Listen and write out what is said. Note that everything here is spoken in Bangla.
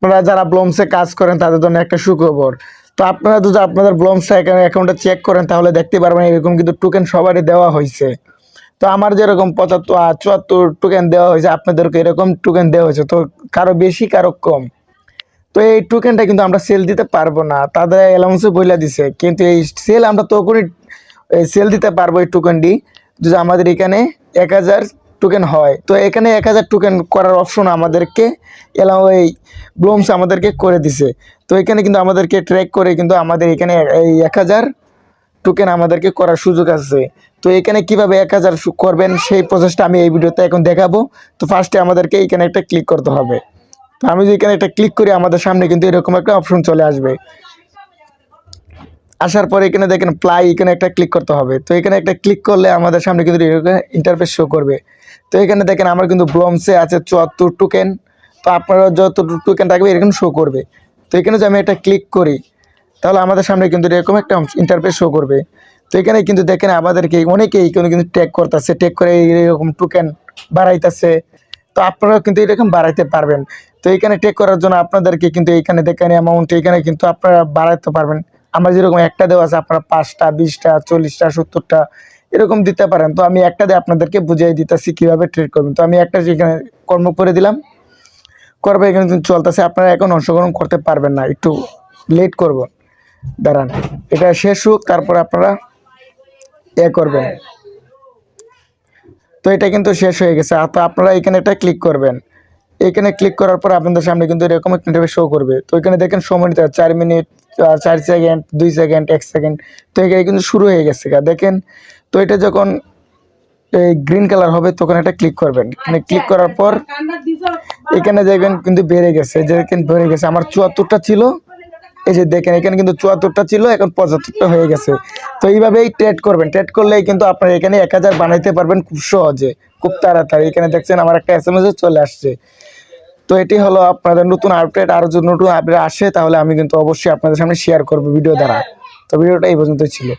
আপনারা যারা ব্লমসে কাজ করেন তাদের জন্য একটা সুখবর। তো আপনারা যদি আপনাদের ব্লমসে অ্যাকাউন্টটা চেক করেন তাহলে দেখতে পারবেন এরকম কিন্তু টোকেন সবারই দেওয়া হয়েছে। তো আমার যেরকম 74 টোকেন দেওয়া হয়েছে, আপনাদেরকে এরকম টোকেন দেওয়া হয়েছে, তো কারো বেশি কারো কম। তো এই টোকেনটা কিন্তু আমরা সেল দিতে পারবো না, তাদের অ্যালাউন্সে বইলা দিছে, কিন্তু এই সেল আমরা তখনই সেল দিতে পারবো এই টোকেনটি যদি আমাদের এখানে 1000 টোকেন হয়। তো এখানে 1000 টোকেন করার অপশন আমাদেরকে এই ব্লুমস আমাদেরকে করে দিছে। তো এখানে কিন্তু আমাদেরকে ট্র্যাক করে কিন্তু আমাদের এখানে এই 1000 টোকেন আমাদেরকে করার সুযোগ আছে। তো এখানে কিভাবে 1000 করবেন সেই প্রসেসটা আমি এই ভিডিওতে এখন দেখাবো। তো ফার্স্টে আমাদেরকে এখানে একটা ক্লিক করতে হবে। তো আমি যদি এখানে একটা ক্লিক করি আমাদের সামনে কিন্তু এরকম একটা অপশন চলে আসবে। আসার পরে এখানে দেখেন প্লাই, এখানে একটা ক্লিক করতে হবে। তো এখানে একটা ক্লিক করলে আমাদের সামনে কিন্তু এরকম ইন্টারফেস শো করবে। তো এখানে দেখেন আমার কিন্তু ব্লমসে আছে 74 টোকেন। তো আপনারা যত টোকেন থাকবে এরকম শো করবে। তো এখানে যদি আমি একটা ক্লিক করি তাহলে আমাদের সামনে কিন্তু এরকম একটা ইন্টারফেস শো করবে। তো এখানে কিন্তু দেখেন আমাদেরকে অনেকেই কিন্তু ট্যাগ করতেছে, ট্যাগ করে এরকম টোকেন বাড়াইতেছে। তো আপনারাও কিন্তু এরকম বাড়াইতে পারবেন। তো এখানে ট্যাগ করার জন্য আপনাদেরকে কিন্তু এখানে দেখেন অ্যামাউন্ট, এখানে কিন্তু আপনারা বাড়াইতে পারবেন। আমার যেরকম একটা দেওয়া আছে আপনারা 5টা 20টা 40টা 70টা এরকম দিতে পারেন। তো আমি একটা দিয়ে আপনাদেরকে বুঝিয়ে দিতেছি কীভাবে ট্রেড করবেন। তো আমি একটা এখানে কর্ম করে দিলাম, করবে এখানে কিন্তু চলতেছে। আপনারা এখন অংশগ্রহণ করতে পারবেন না, একটু লেট করব, দাঁড়ান এটা শেষ হোক তারপর আপনারা করবেন। তো এটা কিন্তু শেষ হয়ে গেছে। তো আপনারা এখানে একটা ক্লিক করবেন। এখানে ক্লিক করার পর আপনাদের সামনে কিন্তু এরকম একটা ইন্টারফেস শো করবে। তো এখানে দেখেন সময় 4 মিনিট 4 সেকেন্ড 2 সেকেন্ড 1 সেকেন্ড। তো এখানে কিন্তু শুরু হয়ে গেছে দেখেন। তো এটা যখন এই গ্রিন কালার হবে তখন এটা ক্লিক করবেন। এখানে ক্লিক করার পর এখানে দেখবেন কিন্তু বেড়ে গেছে, দেখেন বেড়ে গেছে। আমার 74টা ছিল, এই যে দেখেন এখানে কিন্তু 74টা ছিল, এখন 75টা হয়ে গেছে। তো এইভাবেই ট্রেড করবেন। ট্রেড করলেই কিন্তু আপনারা এখানে 1000 বানাইতে পারবেন খুব সহজে, খুব তাড়াতাড়ি। এখানে দেখছেন আমার একটা SMS চলে আসছে। তো এটি হলো আপনাদের নতুন আপডেট। আর যদি নতুন আপডেট আসে তাহলে আমি কিন্তু অবশ্যই আপনাদের সামনে শেয়ার করবো ভিডিও দ্বারা। তো ভিডিওটা এই পর্যন্তই ছিল।